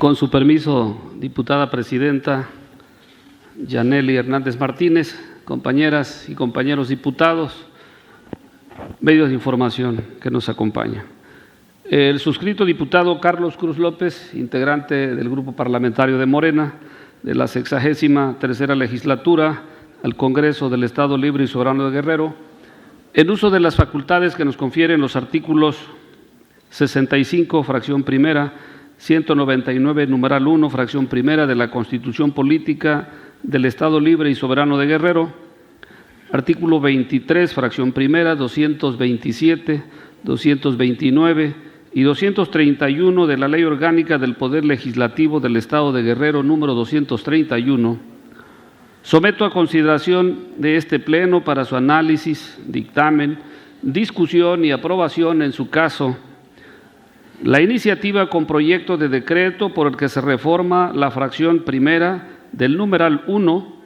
Con su permiso, diputada presidenta Yanely Hernández Martínez, compañeras y compañeros diputados, medios de información que nos acompañan. El suscrito diputado Carlos Cruz López, integrante del Grupo Parlamentario de Morena, de la 63ª legislatura al Congreso del Estado Libre y Soberano de Guerrero, en uso de las facultades que nos confieren los artículos 65, fracción primera, 199, numeral 1, fracción primera de la Constitución Política del Estado Libre y Soberano de Guerrero, artículo 23, fracción primera, 227, 229 y 231 de la Ley Orgánica del Poder Legislativo del Estado de Guerrero, número 231, someto a consideración de este Pleno para su análisis, dictamen, discusión y aprobación, en su caso, la iniciativa con proyecto de decreto por el que se reforma la fracción primera del numeral 1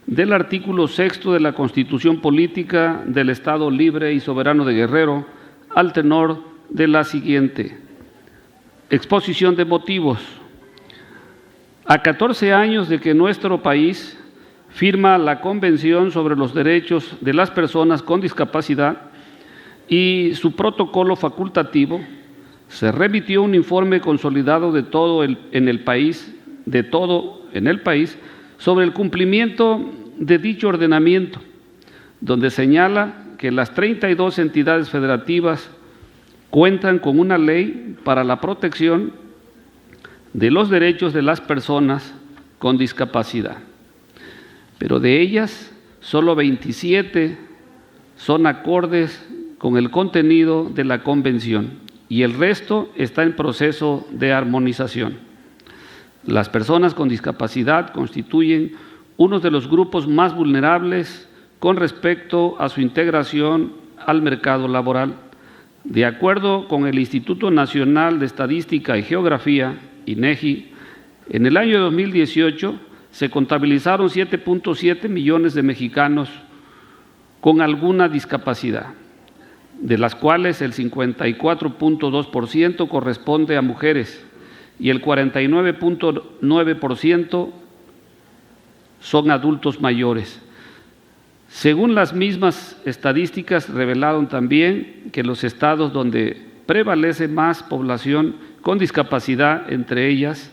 del artículo 6 de la Constitución Política del Estado Libre y Soberano de Guerrero, al tenor de la siguiente. Exposición de motivos. A 14 años de que nuestro país firma la Convención sobre los Derechos de las Personas con Discapacidad y su protocolo facultativo, se remitió un informe consolidado de todo en el país sobre el cumplimiento de dicho ordenamiento, donde señala que las 32 entidades federativas cuentan con una ley para la protección de los derechos de las personas con discapacidad, pero de ellas solo 27 son acordes con el contenido de la Convención y el resto está en proceso de armonización. Las personas con discapacidad constituyen uno de los grupos más vulnerables con respecto a su integración al mercado laboral. De acuerdo con el Instituto Nacional de Estadística y Geografía, INEGI, en el año 2018 se contabilizaron 7.7 millones de mexicanos con alguna discapacidad, de las cuales el 54.2% corresponde a mujeres y el 49.9% son adultos mayores. Según las mismas estadísticas, revelaron también que los estados donde prevalece más población con discapacidad, entre ellas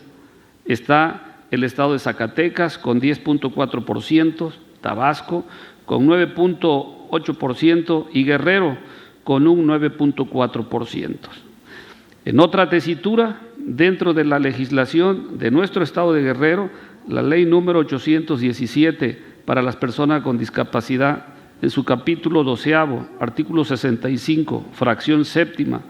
está el estado de Zacatecas con 10.4%, Tabasco con 9.8% y Guerrero con un 9.4%. En otra tesitura, dentro de la legislación de nuestro estado de Guerrero, la ley número 817 para las personas con discapacidad, en su capítulo 12º, artículo 65, fracción séptima,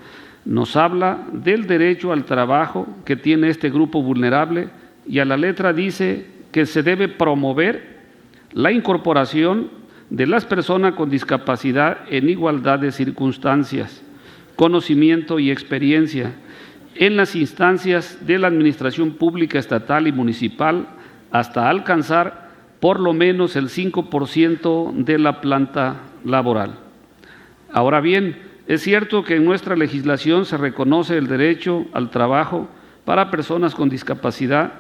nos habla del derecho al trabajo que tiene este grupo vulnerable y a la letra dice que se debe promover la incorporación de las personas con discapacidad en igualdad de circunstancias, conocimiento y experiencia en las instancias de la administración pública estatal y municipal hasta alcanzar por lo menos el 5% de la planta laboral. Ahora bien, es cierto que en nuestra legislación se reconoce el derecho al trabajo para personas con discapacidad,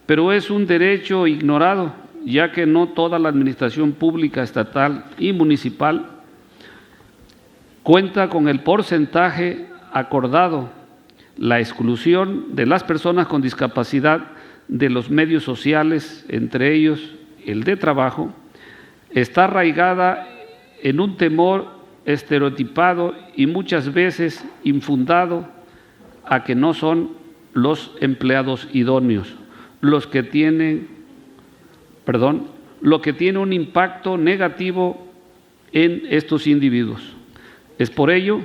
pero es un derecho ignorado, ya que no toda la administración pública estatal y municipal cuenta con el porcentaje acordado. La exclusión de las personas con discapacidad de los medios sociales, entre ellos el de trabajo, está arraigada en un temor estereotipado y muchas veces infundado a que no son los empleados idóneos lo que tiene un impacto negativo en estos individuos. Es por ello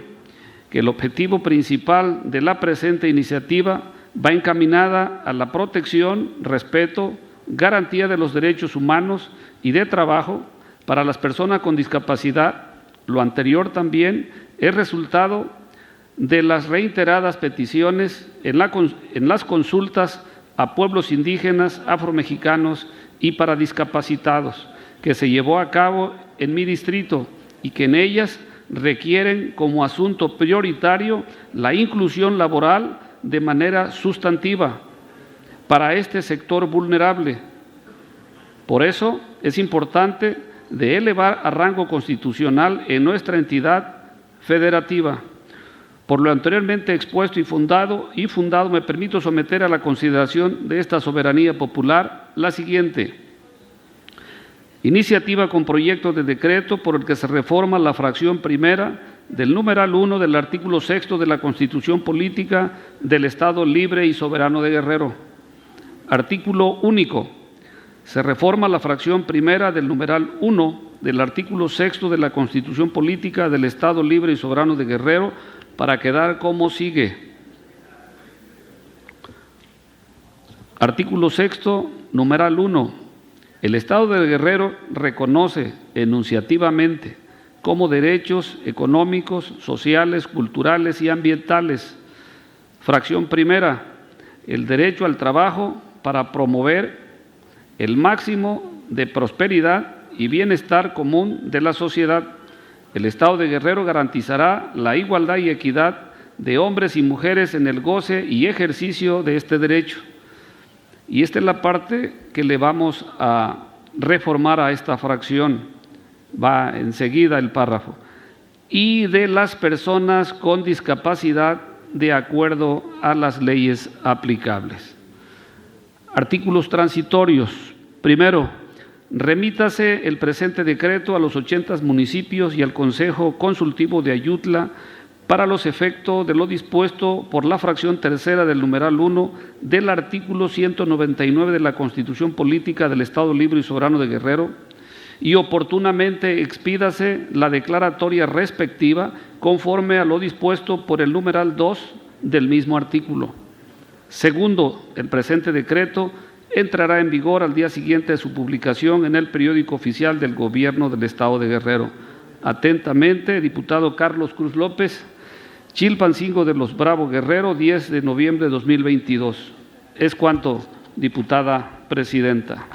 que el objetivo principal de la presente iniciativa va encaminada a la protección, respeto, garantía de los derechos humanos y de trabajo para las personas con discapacidad. Lo anterior también es resultado de las reiteradas peticiones en las consultas a pueblos indígenas, afromexicanos y para discapacitados, que se llevó a cabo en mi distrito y que en ellas requieren como asunto prioritario la inclusión laboral de manera sustantiva, para este sector vulnerable. Por eso es importante de elevar a rango constitucional en nuestra entidad federativa. Por lo anteriormente expuesto y fundado, me permito someter a la consideración de esta soberanía popular la siguiente: iniciativa con proyecto de decreto por el que se reforma la fracción primera del numeral 1 del artículo 6 de la Constitución Política del Estado Libre y Soberano de Guerrero. Artículo único. Se reforma la fracción primera del numeral 1 del artículo 6 de la Constitución Política del Estado Libre y Soberano de Guerrero para quedar como sigue. Artículo 6, numeral 1. El Estado de Guerrero reconoce enunciativamente como derechos económicos, sociales, culturales y ambientales. Fracción primera, el derecho al trabajo para promover el máximo de prosperidad y bienestar común de la sociedad. El Estado de Guerrero garantizará la igualdad y equidad de hombres y mujeres en el goce y ejercicio de este derecho. Y esta es la parte que le vamos a reformar a esta fracción. Va enseguida el párrafo. Y de las personas con discapacidad de acuerdo a las leyes aplicables. Artículos transitorios. Primero, remítase el presente decreto a los 80 municipios y al Consejo Consultivo de Ayutla para los efectos de lo dispuesto por la fracción tercera del numeral 1 del artículo 199 de la Constitución Política del Estado Libre y Soberano de Guerrero, y oportunamente expídase la declaratoria respectiva conforme a lo dispuesto por el numeral 2 del mismo artículo. Segundo, el presente decreto entrará en vigor al día siguiente de su publicación en el periódico oficial del Gobierno del Estado de Guerrero. Atentamente, diputado Carlos Cruz López, Chilpancingo de los Bravo, Guerrero, 10 de noviembre de 2022. Es cuanto, diputada presidenta.